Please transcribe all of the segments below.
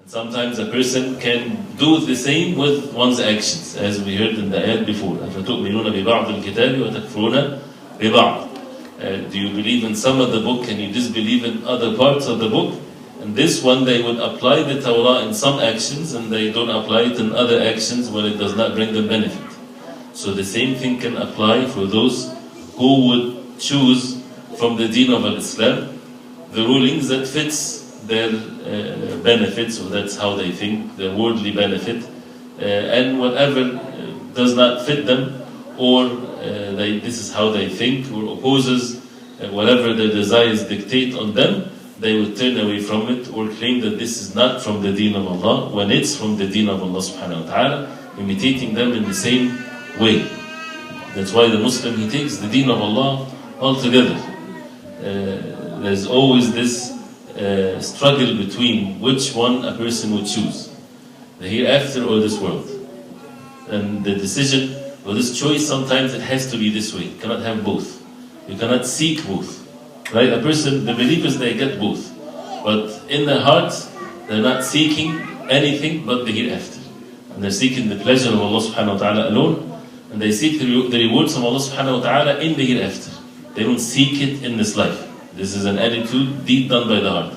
Sometimes a person can do the same with one's actions, as we heard in the ayat before. أَفَتُؤْمِنُونَ بِبَعْضِ الْكِتَابِ وَتَكْفُرُونَ بِبَعْض. Do you believe in some of the book and you disbelieve in other parts of the book? And this one, they would apply the Torah in some actions and they don't apply it in other actions when it does not bring them benefit. So the same thing can apply for those who would choose from the deen of Islam the rulings that fits their benefits, or that's how they think, their worldly benefit, and whatever does not fit them, or this is how they think, or opposes whatever their desires dictate on them, they will turn away from it or claim that this is not from the deen of Allah when it's from the deen of Allah subhanahu wa ta'ala, imitating them in the same way. That's why the Muslim, he takes the deen of Allah altogether. There's always this struggle between which one a person would choose, the hereafter or this world. And the decision, or this choice, sometimes it has to be this way. You cannot have both. You cannot seek both. Right? A person, the believers, they get both. But in their hearts, they're not seeking anything but the hereafter. And they're seeking the pleasure of Allah subhanahu wa ta'ala alone. And they seek the rewards of Allah subhanahu wa ta'ala in the hereafter. They don't seek it in this life. This is an attitude deep down by the heart.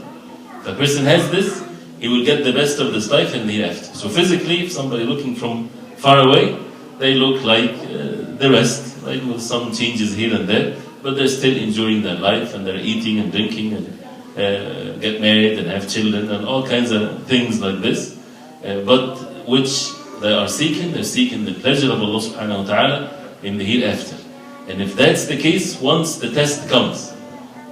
If a person has this, he will get the best of this life in the hereafter. So physically, if somebody looking from far away, they look like the rest, right? With some changes here and there, but they're still enjoying their life, and they're eating and drinking and get married and have children and all kinds of things like this. But which they are seeking, they're seeking the pleasure of Allah subhanahu wa ta'ala in the hereafter. And if that's the case, once the test comes,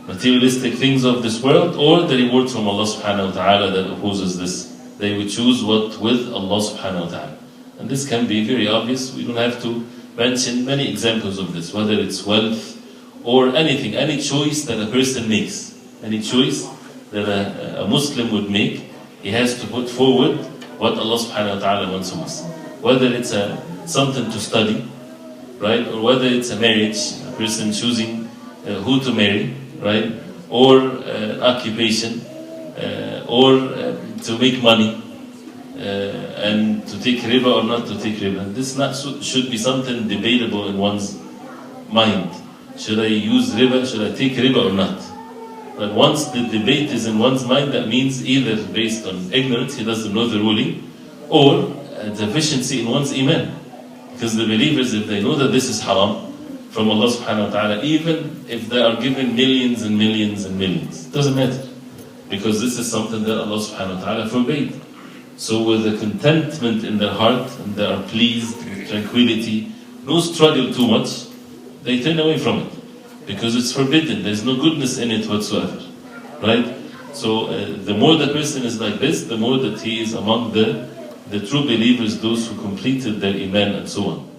materialistic things of this world or the reward from Allah subhanahu wa ta'ala that opposes this, they will choose what with Allah subhanahu wa ta'ala. And this can be very obvious. We don't have to mention many examples of this, whether it's wealth or anything, any choice that a person makes, any choice that a Muslim would make, he has to put forward what Allah subhanahu wa ta'ala wants from us. Whether it's something to study, right, or whether it's a marriage, a person choosing who to marry, right, or occupation, or to make money, and to take riba or not to take riba. This should be something debatable in one's mind. Should I use riba? Should I take riba or not? But once the debate is in one's mind, that means either based on ignorance, he doesn't know the ruling, or a deficiency in one's iman. Because the believers, if they know that this is haram from Allah subhanahu wa ta'ala, even if they are given millions and millions and millions, it doesn't matter. Because this is something that Allah subhanahu wa ta'ala forbade. So with a contentment in their heart, and they are pleased with tranquility, no struggle too much, they turn away from it. Because it's forbidden, there's no goodness in it whatsoever. Right? So the more the person is like this, the more that he is among the true believers, those who completed their iman and so on.